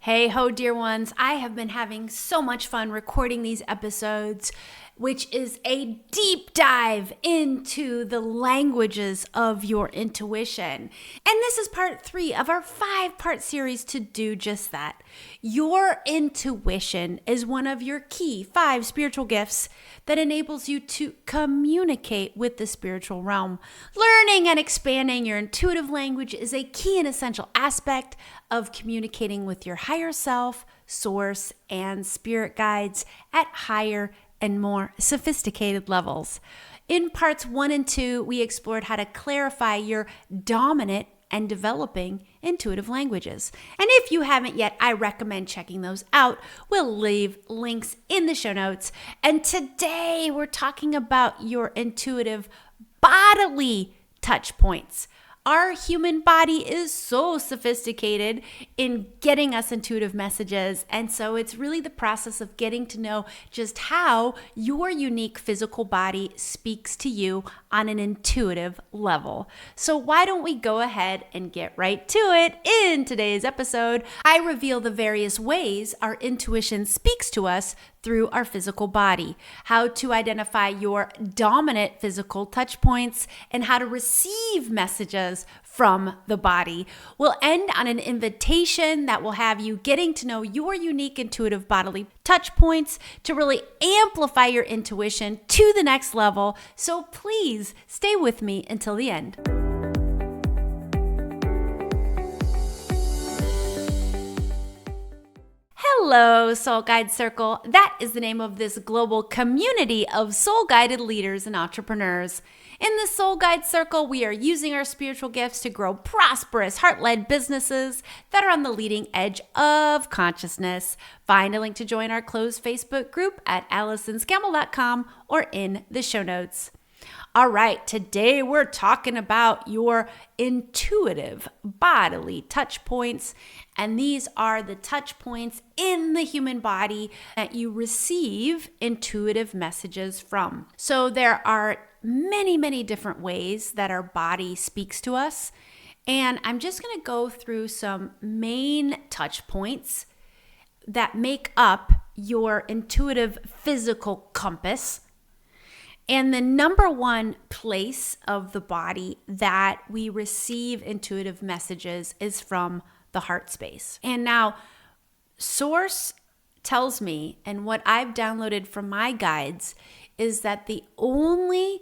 Hey ho, dear ones. I have been having so much fun recording these episodes, which is a deep dive into the languages of your intuition. And this is part 3 of our 5-part series to do just that. Your intuition is one of your key 5 spiritual gifts that enables you to communicate with the spiritual realm. Learning and expanding your intuitive language is a key and essential aspect of communicating with your higher self, source, and spirit guides at higher and more sophisticated levels. In parts 1 and 2, we explored how to clarify your dominant and developing intuitive languages. And if you haven't yet, I recommend checking those out. We'll leave links in the show notes. And today we're talking about your intuitive bodily touch points. Our human body is so sophisticated in getting us intuitive messages. And so it's really the process of getting to know just how your unique physical body speaks to you on an intuitive level. So why don't we go ahead and get right to it? In today's episode, I reveal the various ways our intuition speaks to us through our physical body, how to identify your dominant physical touch points, and how to receive messages from the body. We'll end on an invitation that will have you getting to know your unique intuitive bodily touch points to really amplify your intuition to the next level. So please stay with me until the end. Hello, Soul Guide Circle. That is the name of this global community of soul-guided leaders and entrepreneurs. In the Soul Guide Circle, we are using our spiritual gifts to grow prosperous, heart-led businesses that are on the leading edge of consciousness. Find a link to join our closed Facebook group at AllisonScammell.com or in the show notes. All right, today we're talking about your intuitive bodily touch points, and these are the touch points in the human body that you receive intuitive messages from. So there are many different ways that our body speaks to us, and I'm just going to go through some main touch points that make up your intuitive physical compass. And the number one place of the body that we receive intuitive messages is from the heart space. And now, Source tells me, and what I've downloaded from my guides, is that the only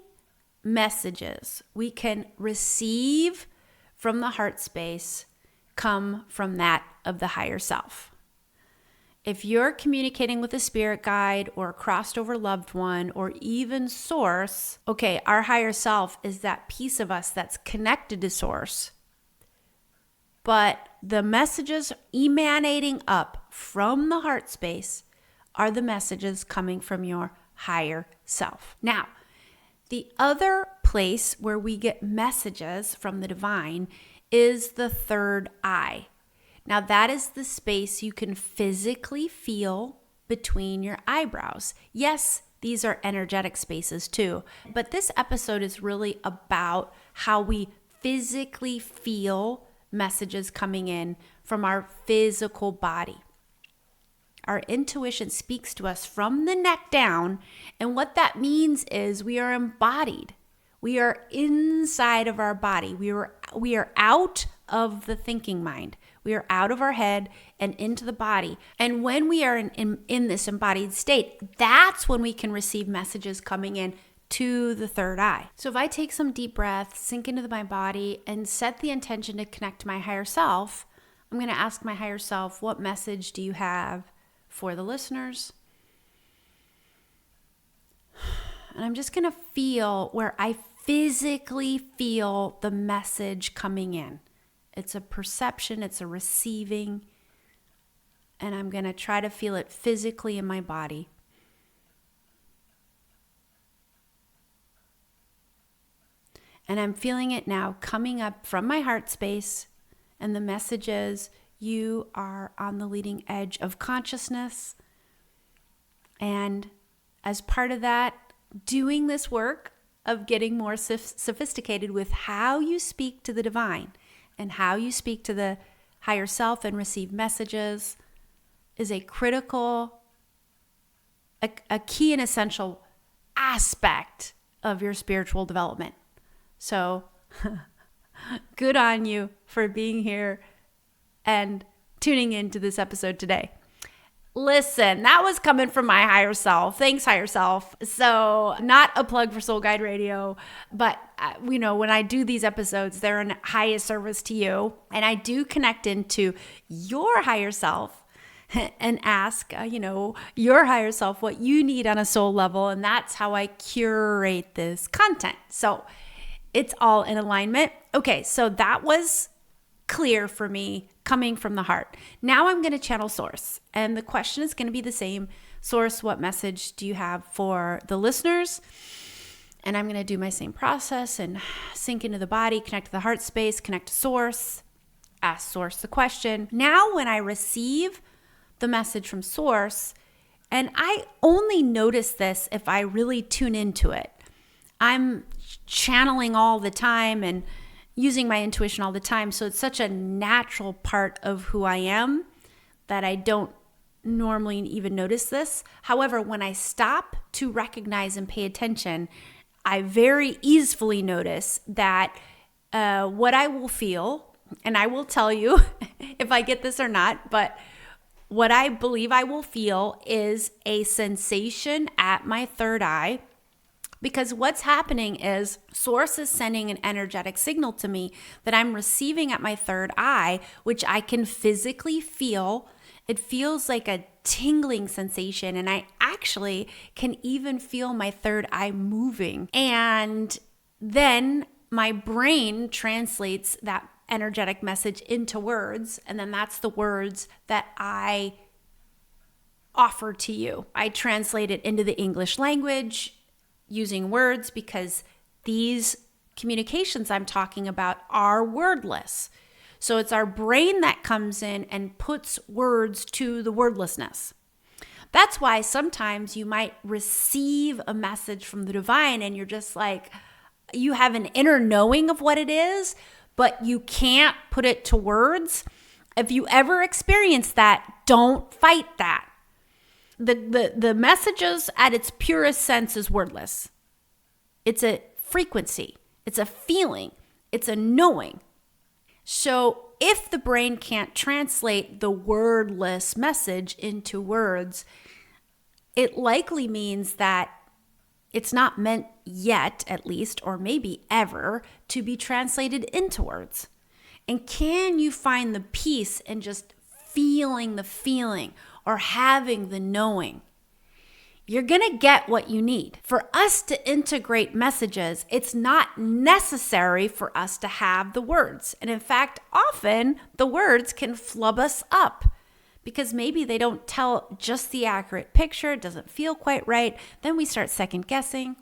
messages we can receive from the heart space come from that of the higher self. If you're communicating with a spirit guide or a crossed over loved one or even source, okay, our higher self is that piece of us that's connected to source. But the messages emanating up from the heart space are the messages coming from your higher self. Now, the other place where we get messages from the divine is the third eye. Now, that is the space you can physically feel between your eyebrows. Yes, these are energetic spaces too, but this episode is really about how we physically feel messages coming in from our physical body. Our intuition speaks to us from the neck down, and what that means is we are embodied. We are inside of our body. We are out of the thinking mind. We are out of our head and into the body. And when we are in this embodied state, that's when we can receive messages coming in to the third eye. So if I take some deep breaths, sink into my body, and set the intention to connect to my higher self, I'm going to ask my higher self, what message do you have for the listeners? And I'm just going to feel where I physically feel the message coming in. It's a perception, it's a receiving, and I'm going to try to feel it physically in my body. And I'm feeling it now coming up from my heart space, and the message is, you are on the leading edge of consciousness. And as part of that, doing this work of getting more sophisticated with how you speak to the divine and how you speak to the higher self and receive messages, is a critical, a key and essential aspect of your spiritual development. So good on you for being here and tuning into this episode today. Listen, that was coming from my higher self. Thanks, higher self. So not a plug for Soul Guide Radio, but when I do these episodes, they're in highest service to you. And I do connect into your higher self and ask, your higher self what you need on a soul level. And that's how I curate this content. So it's all in alignment. Okay, so that was clear for me coming from the heart. Now I'm going to channel source. And the question is going to be the same. Source, what message do you have for the listeners? And I'm going to do my same process and sink into the body, connect to the heart space, connect to source, ask source the question. Now when I receive the message from source, and I only notice this if I really tune into it. I'm channeling all the time and using my intuition all the time. So it's such a natural part of who I am that I don't normally even notice this. However, when I stop to recognize and pay attention, I very easily notice that what I will feel, and I will tell you if I get this or not, but what I believe I will feel is a sensation at my third eye. Because what's happening is source is sending an energetic signal to me that I'm receiving at my third eye, which I can physically feel. It feels like a tingling sensation, and I actually can even feel my third eye moving. And then my brain translates that energetic message into words, and then that's the words that I offer to you. I translate it into the English language using words because these communications I'm talking about are wordless. So it's our brain that comes in and puts words to the wordlessness. That's why sometimes you might receive a message from the divine and you're just like, you have an inner knowing of what it is, but you can't put it to words. If you ever experience that, don't fight that. The messages at its purest sense is wordless. It's a frequency. It's a feeling. It's a knowing. So if the brain can't translate the wordless message into words, it likely means that it's not meant yet, at least, or maybe ever, to be translated into words. And can you find the peace in just feeling the feeling or having the knowing? You're going to get what you need. For us to integrate messages, it's not necessary for us to have the words. And in fact, often the words can flub us up because maybe they don't tell just the accurate picture. It doesn't feel quite right. Then we start second guessing.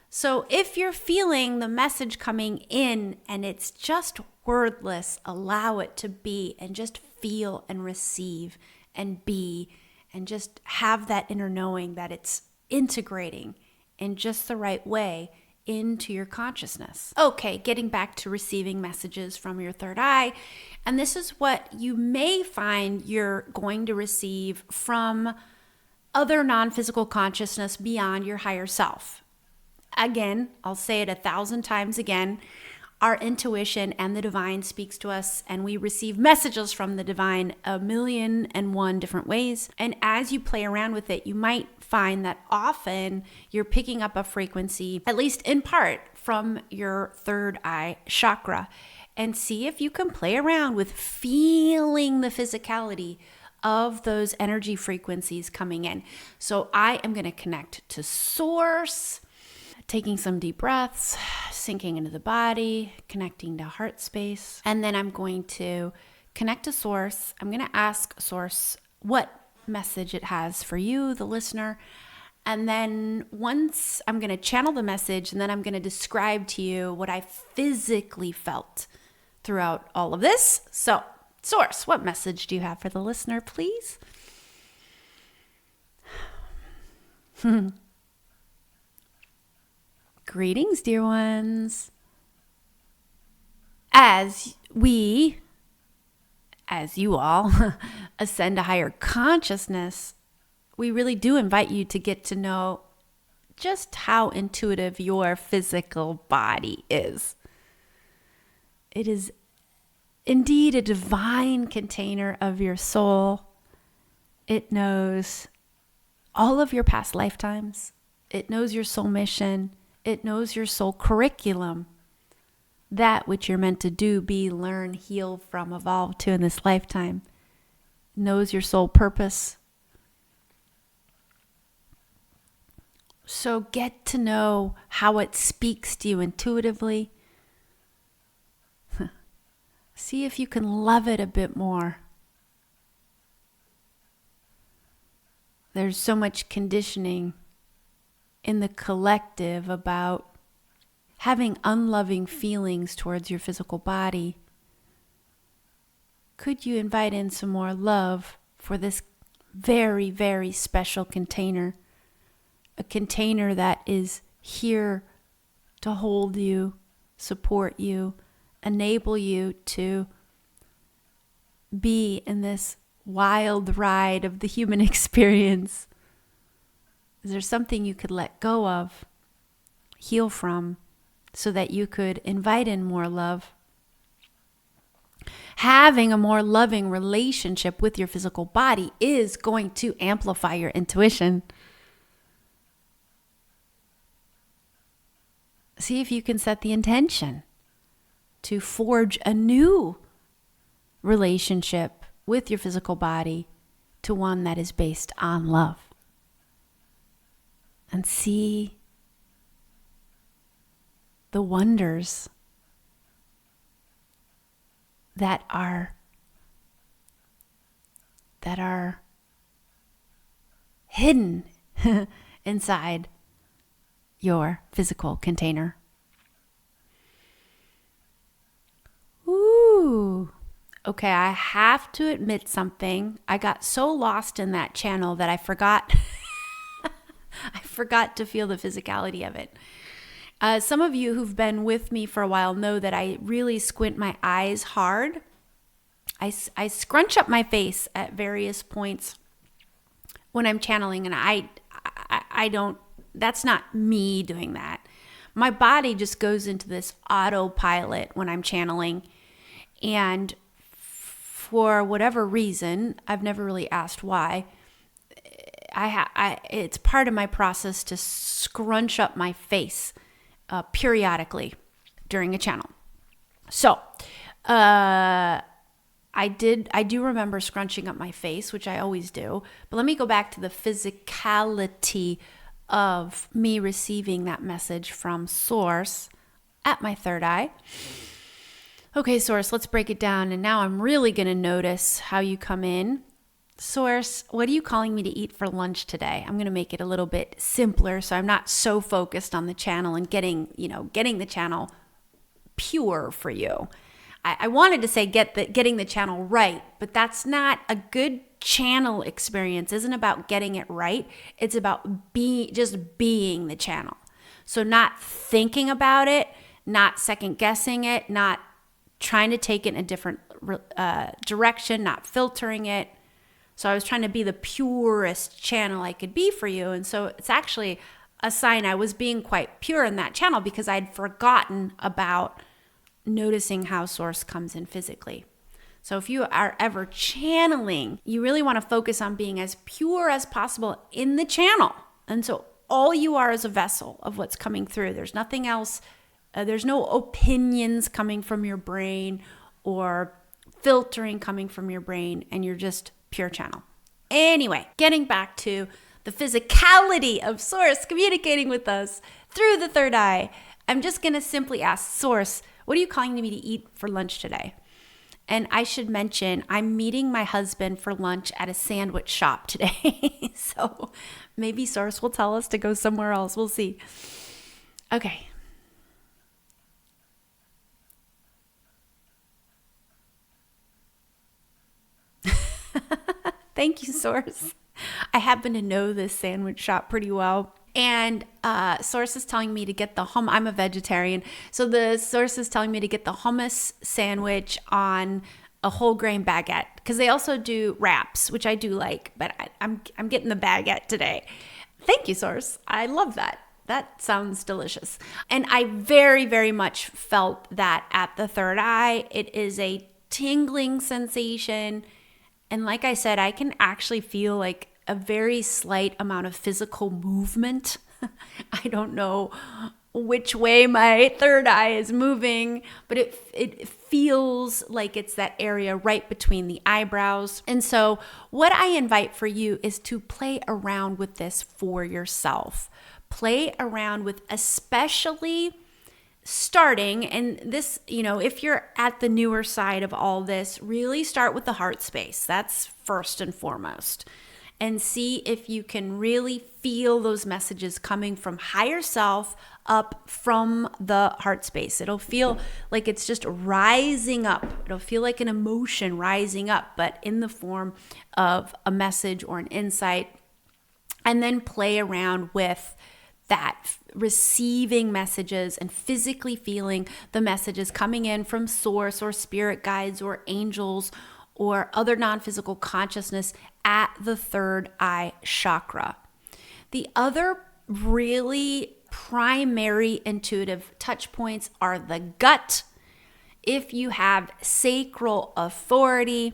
So if you're feeling the message coming in and it's just wordless, allow it to be and just feel and receive and be and just have that inner knowing that it's integrating in just the right way into your consciousness. Okay, getting back to receiving messages from your third eye. And this is what you may find you're going to receive from other non-physical consciousness beyond your higher self. Again, I'll say it 1,000 times again. Our intuition and the divine speaks to us, and we receive messages from the divine 1,000,001 different ways. And as you play around with it, you might find that often you're picking up a frequency, at least in part, from your third eye chakra. And see if you can play around with feeling the physicality of those energy frequencies coming in. So I am going to connect to source, taking some deep breaths, sinking into the body, connecting to heart space. And then I'm going to connect to source. I'm going to ask source what message it has for you, the listener. And then once I'm going to channel the message, and then I'm going to describe to you what I physically felt throughout all of this. So source, what message do you have for the listener, please? Greetings, dear ones. As you all ascend to higher consciousness, we really do invite you to get to know just how intuitive your physical body is. It is indeed a divine container of your soul. It knows all of your past lifetimes. It knows your soul mission. It knows your soul curriculum. That which you're meant to do, be, learn, heal from, evolve to in this lifetime. It knows your soul purpose. So get to know how it speaks to you intuitively. See if you can love it a bit more. There's so much conditioning in the collective about having unloving feelings towards your physical body. Could you invite in some more love for this very, very special container? A container that is here to hold you, support you, enable you to be in this wild ride of the human experience. Is there something you could let go of, heal from, so that you could invite in more love? Having a more loving relationship with your physical body is going to amplify your intuition. See if you can set the intention to forge a new relationship with your physical body, to one that is based on love. And see the wonders that are hidden inside your physical container. Ooh. Okay, I have to admit something. I got so lost in that channel that I forgot I forgot to feel the physicality of it. Some of you who've been with me for a while know that I really squint my eyes hard. I scrunch up my face at various points when I'm channeling, and I don't, that's not me doing that. My body just goes into this autopilot when I'm channeling, and for whatever reason, I've never really asked why, it's part of my process to scrunch up my face periodically during a channel. So, I do remember scrunching up my face, which I always do. But let me go back to the physicality of me receiving that message from Source at my third eye. Okay, Source, let's break it down. And now I'm really going to notice how you come in. Source, what are you calling me to eat for lunch today? I'm going to make it a little bit simpler so I'm not so focused on the channel and getting the channel pure for you. I wanted to say getting the channel right, but that's not a good channel experience. Isn't about getting it right. It's about just being the channel. So not thinking about it, not second guessing it, not trying to take it in a different direction, not filtering it. So I was trying to be the purest channel I could be for you. And so it's actually a sign I was being quite pure in that channel because I'd forgotten about noticing how Source comes in physically. So if you are ever channeling, you really want to focus on being as pure as possible in the channel. And so all you are is a vessel of what's coming through. There's nothing else. There's no opinions coming from your brain or filtering coming from your brain, and you're just pure channel. Anyway, getting back to the physicality of Source communicating with us through the third eye, I'm just going to simply ask Source, what are you calling me to eat for lunch today? And I should mention, I'm meeting my husband for lunch at a sandwich shop today. So maybe Source will tell us to go somewhere else. We'll see. Okay. Thank you, Source. I happen to know this sandwich shop pretty well. And Source is telling me to get the hummus. I'm a vegetarian. So the Source is telling me to get the hummus sandwich on a whole grain baguette, because they also do wraps, which I do like, but I'm getting the baguette today. Thank you, Source. I love that. That sounds delicious. And I very, very much felt that at the third eye. It is a tingling sensation. And like I said, I can actually feel like a very slight amount of physical movement. I don't know which way my third eye is moving, but it feels like it's that area right between the eyebrows. And so what I invite for you is to play around with this for yourself. Play around with, especially starting, and this, if you're at the newer side of all this, really start with the heart space. That's first and foremost. And see if you can really feel those messages coming from higher self up from the heart space. It'll feel like it's just rising up. It'll feel like an emotion rising up, but in the form of a message or an insight. And then play around with that, receiving messages and physically feeling the messages coming in from source or spirit guides or angels or other non-physical consciousness at the third eye chakra. The other really primary intuitive touch points are the gut. If you have sacral authority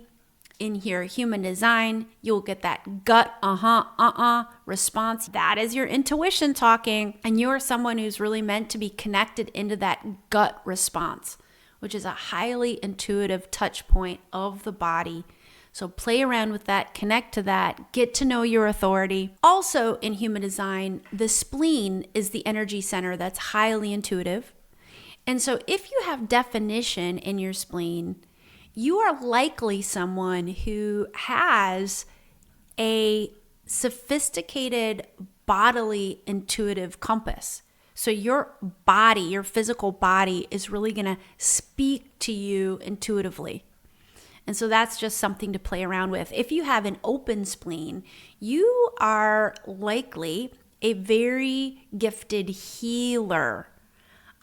in your human design, you'll get that gut response. That is your intuition talking, and you're someone who's really meant to be connected into that gut response, which is a highly intuitive touch point of the body. So play around with that, connect to that, get to know your authority. Also in human design, the spleen is the energy center that's highly intuitive. And so if you have definition in your spleen, you are likely someone who has a sophisticated bodily intuitive compass. So your body, your physical body, is really going to speak to you intuitively. And so that's just something to play around with. If you have an open spleen, you are likely a very gifted healer.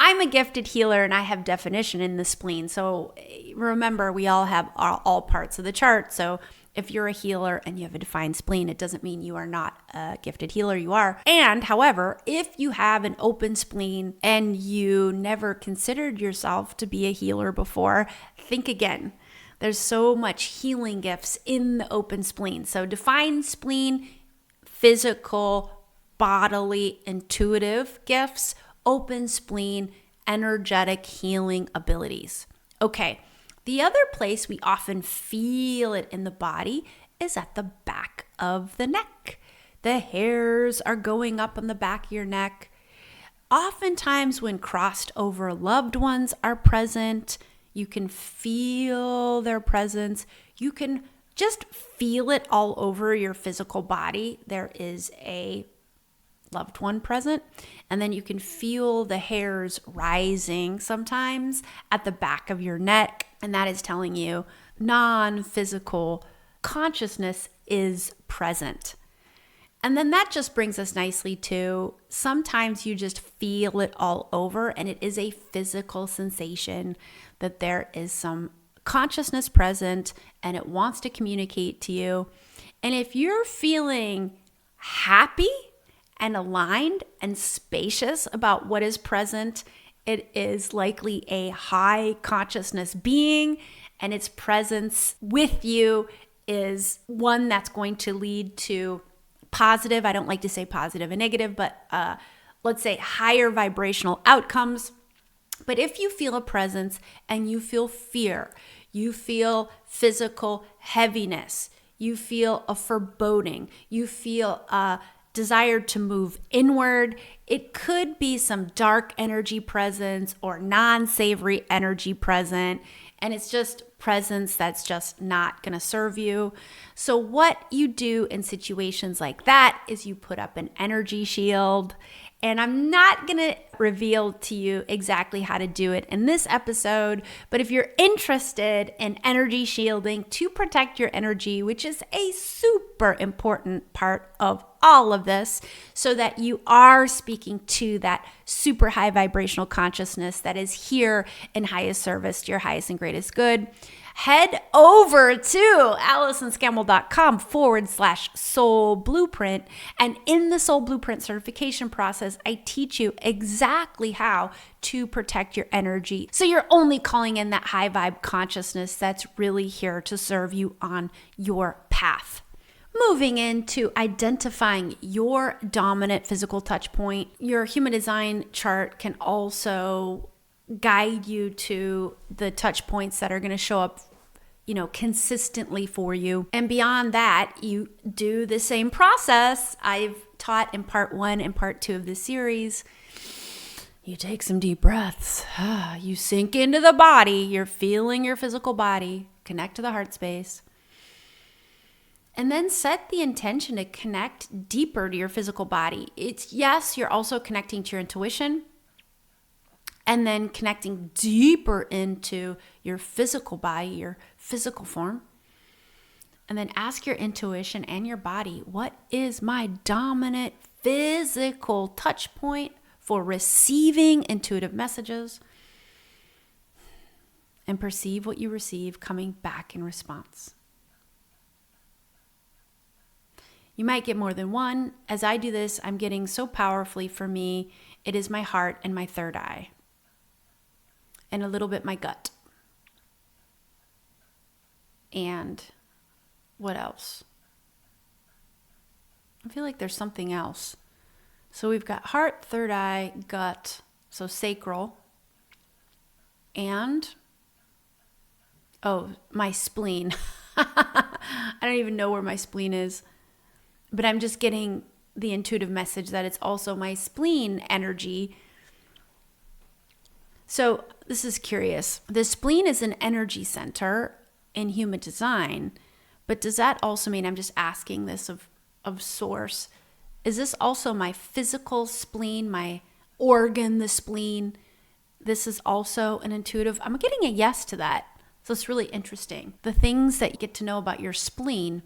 I'm a gifted healer and I have definition in the spleen. So remember, we all have all parts of the chart. So if you're a healer and you have a defined spleen, it doesn't mean you are not a gifted healer. You are. And however, if you have an open spleen and you never considered yourself to be a healer before, think again. There's so much healing gifts in the open spleen. So defined spleen, physical, bodily, intuitive gifts, open spleen, energetic healing abilities. Okay, the other place we often feel it in the body is at the back of the neck. The hairs are going up on the back of your neck. Oftentimes when crossed over loved ones are present, you can feel their presence. You can just feel it all over your physical body. There is a loved one present, and then you can feel the hairs rising sometimes at the back of your neck, and that is telling you non-physical consciousness is present. And then that just brings us nicely to sometimes you just feel it all over, and it is a physical sensation that there is some consciousness present and it wants to communicate to you. And if you're feeling happy and aligned and spacious about what is present, it is likely a high consciousness being, and its presence with you is one that's going to lead to positive, I don't like to say positive and negative, but let's say higher vibrational outcomes. But if you feel a presence and you feel fear, you feel physical heaviness, you feel a foreboding, you feel a desire to move inward, it could be some dark energy presence or non-savory energy present, and it's just presence that's just not going to serve you. So what you do in situations like that is you put up an energy shield. And I'm not going to reveal to you exactly how to do it in this episode, but if you're interested in energy shielding to protect your energy, which is a super important part of all of this so that you are speaking to that super high vibrational consciousness that is here in highest service to your highest and greatest good. Head over to AllisonScammell.com/soul blueprint. And in the soul blueprint certification process, I teach you exactly how to protect your energy. So you're only calling in that high vibe consciousness that's really here to serve you on your path. Moving into identifying your dominant physical touch point, your human design chart can also guide you to the touch points that are going to show up, consistently for you. And beyond that, you do the same process I've taught in part 1 and part 2 of this series. You take some deep breaths. You sink into the body. You're feeling your physical body. Connect to the heart space. And then set the intention to connect deeper to your physical body. Yes, you're also connecting to your intuition, and then connecting deeper into your physical body, your physical form. And then ask your intuition and your body, what is my dominant physical touch point for receiving intuitive messages? And perceive what you receive coming back in response. You might get more than one. As I do this, I'm getting so powerfully, for me, it is my heart and my third eye. And a little bit my gut. And what else? I feel like there's something else. So we've got heart, third eye, gut, so sacral. And, my spleen. I don't even know where my spleen is. But I'm just getting the intuitive message that it's also my spleen energy. So this is curious. The spleen is an energy center in human design, but does that also mean, I'm just asking this of source, is this also my physical spleen, my organ, the spleen? This is also an intuitive, I'm getting a yes to that. So it's really interesting. The things that you get to know about your spleen.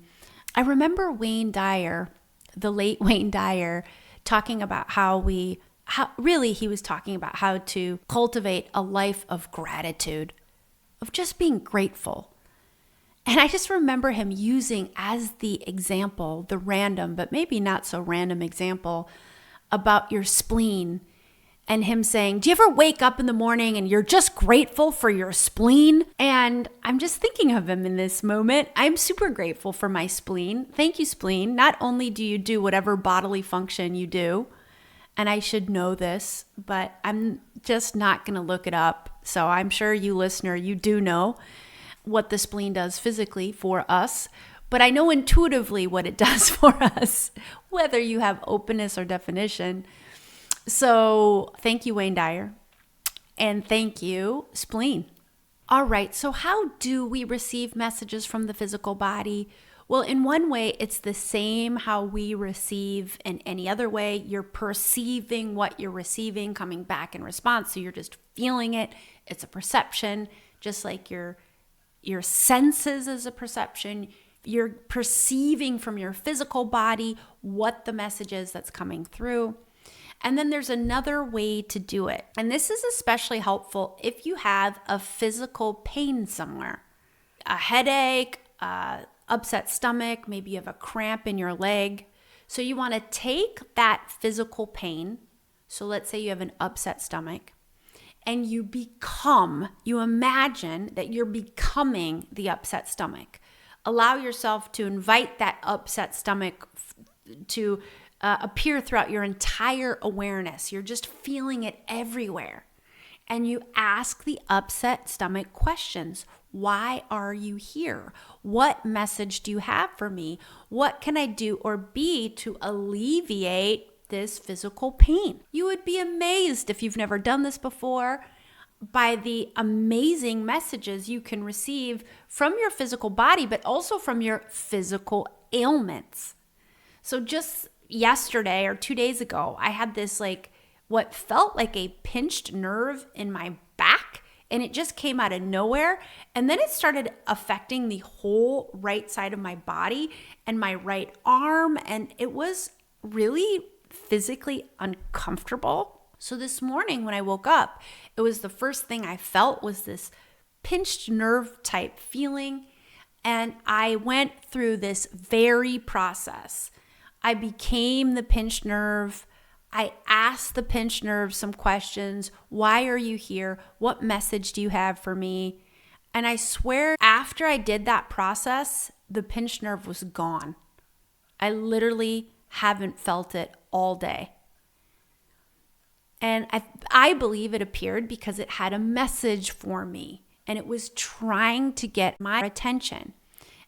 I remember Wayne Dyer, the late Wayne Dyer, talking about how he was talking about how to cultivate a life of gratitude, of just being grateful. And I just remember him using as the example, the random, but maybe not so random example about your spleen. And him saying, do you ever wake up in the morning and you're just grateful for your spleen? And I'm just thinking of him in this moment. I'm super grateful for my spleen. Thank you, spleen. Not only do you do whatever bodily function you do, and I should know this, but I'm just not going to look it up. So I'm sure you listener, you do know what the spleen does physically for us. But I know intuitively what it does for us, whether you have openness or definition. So thank you, Wayne Dyer. And thank you, spleen. All right, so how do we receive messages from the physical body? Well, in one way, it's the same how we receive in any other way. You're perceiving what you're receiving coming back in response. So you're just feeling it. It's a perception, just like your senses is a perception. You're perceiving from your physical body what the message is that's coming through. And then there's another way to do it. And this is especially helpful if you have a physical pain somewhere. A headache, upset stomach, maybe you have a cramp in your leg. So you want to take that physical pain. So let's say you have an upset stomach. And you imagine that you're becoming the upset stomach. Allow yourself to invite that upset stomach to appear throughout your entire awareness. You're just feeling it everywhere. And you ask the upset stomach questions. Why are you here? What message do you have for me? What can I do or be to alleviate this physical pain? You would be amazed, if you've never done this before, by the amazing messages you can receive from your physical body, but also from your physical ailments. So just yesterday or 2 days ago, I had this what felt like a pinched nerve in my back, and it just came out of nowhere. And then it started affecting the whole right side of my body and my right arm. And it was really physically uncomfortable. So this morning when I woke up, it was the first thing I felt was this pinched nerve type feeling. And I went through this very process. I became the pinched nerve. I asked the pinched nerve some questions. Why are you here? What message do you have for me? And I swear after I did that process, the pinched nerve was gone. I literally haven't felt it all day. And I believe it appeared because it had a message for me and it was trying to get my attention.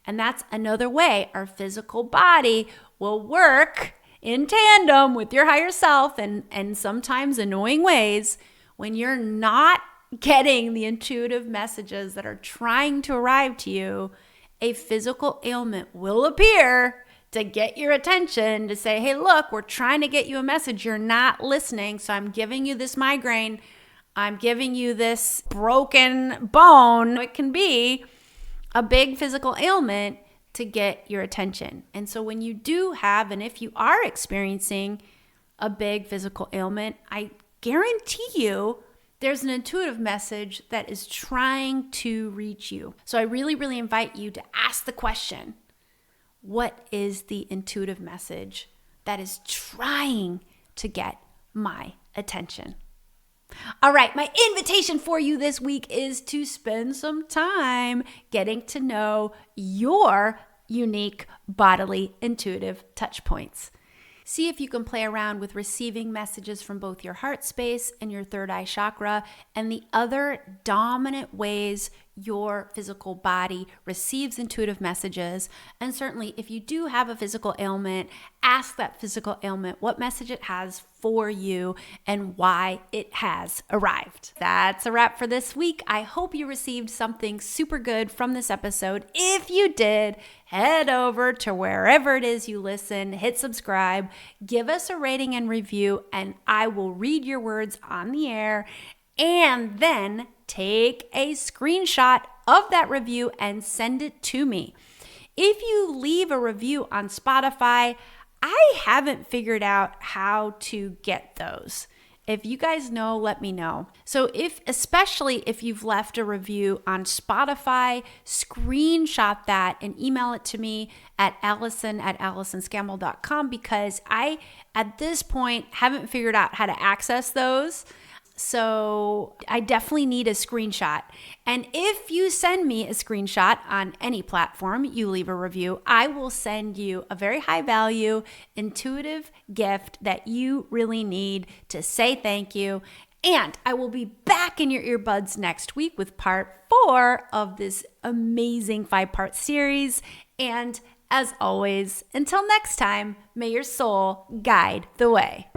And that's another way our physical body will work in tandem with your higher self and sometimes annoying ways when you're not getting the intuitive messages that are trying to arrive to you. A physical ailment will appear to get your attention, to say, hey, look, we're trying to get you a message. You're not listening. So I'm giving you this migraine. I'm giving you this broken bone. It can be a big physical ailment to get your attention. And so when you do have, and if you are experiencing a big physical ailment, I guarantee you there's an intuitive message that is trying to reach you. So I really, really invite you to ask the question, what is the intuitive message that is trying to get my attention? All right, my invitation for you this week is to spend some time getting to know your unique bodily intuitive touch points. See if you can play around with receiving messages from both your heart space and your third eye chakra and the other dominant ways your physical body receives intuitive messages. And certainly if you do have a physical ailment, ask that physical ailment what message it has for you and why it has arrived. That's a wrap for this week. I hope you received something super good from this episode. If you did, head over to wherever it is you listen, hit subscribe, give us a rating and review, and I will read your words on the air. And then take a screenshot of that review and send it to me. If you leave a review on Spotify, I haven't figured out how to get those. If you guys know, let me know. So especially if you've left a review on Spotify, screenshot that and email it to me at allison@allisonscammell.com because I, at this point, haven't figured out how to access those. So I definitely need a screenshot. And if you send me a screenshot on any platform, you leave a review, I will send you a very high value, intuitive gift that you really need to say thank you. And I will be back in your earbuds next week with part 4 of this amazing 5-part series. And as always, until next time, may your soul guide the way.